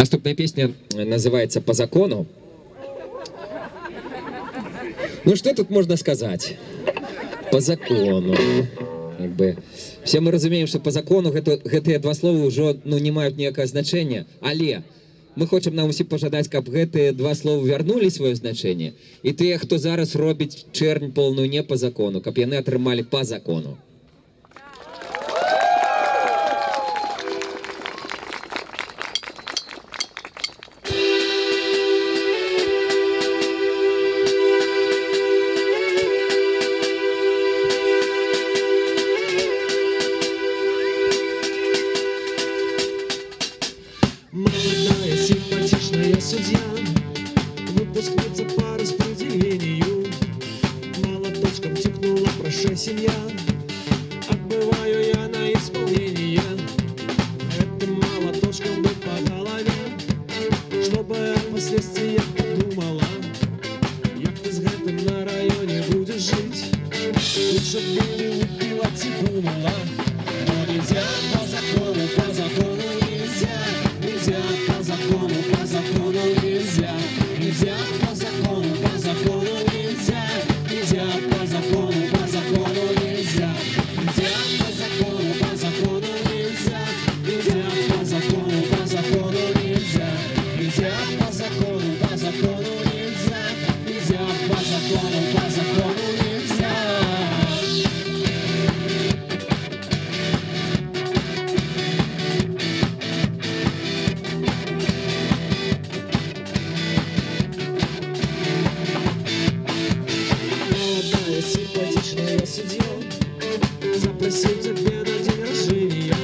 Наступная песня называется «По закону». Ну, что тут можно сказать? По закону. Как бы. Все мы разумеем, что по закону гэтыя два слова уже не маюць ніякага значення, але мы хочам нам усім пажадаць, каб гэтыя два слова вярнулі сваё значэнне, і тыя, хто зараз робіць чэрнь полную не по закону, каб яны атрымалі по закону. Молодая, симпатичная судья, выпускница по распределению. Молоточком тюкнула, прощай, семья. Отбываю я на исполнение. Этим молоточком бы по голове, чтобы о последствиях подумала. Як ты с гэтым на районе будешь жить? Лучше бы не выпила, типунула. Но нельзя по закону нельзя. Нельзя по закону нельзя. Нельзя по закону нельзя. Нельзя по закону нельзя. Нельзя по закону нельзя. Нельзя по закону нельзя. Нельзя по закону нельзя. Нельзя по закону нельзя. Молодая, симпатичная судья, запросил тебе на день рождения.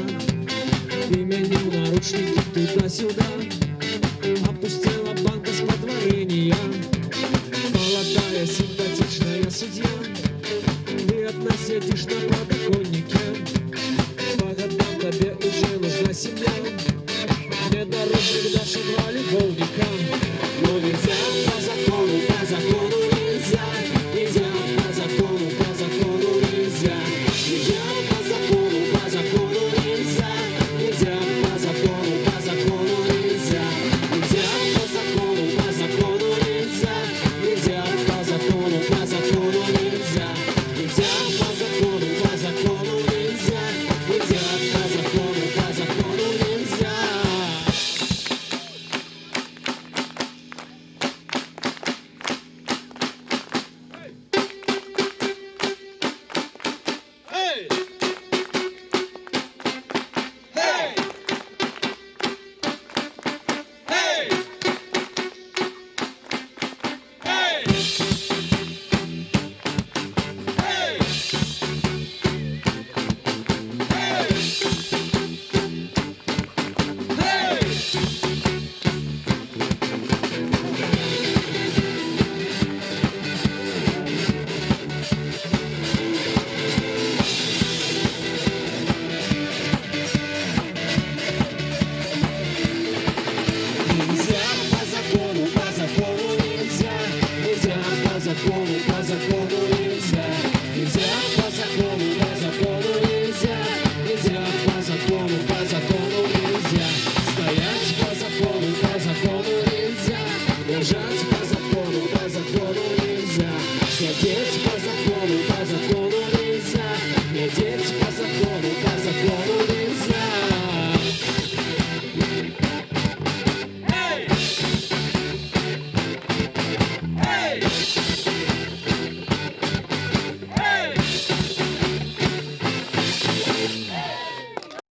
Применил наручники туда-сюда, опустила банка с подворения. Молодая, симпатичная судья, ты одна сидишь на подоконнике. По годам тебе уже нужна семья. Внедорожник даже два любовника.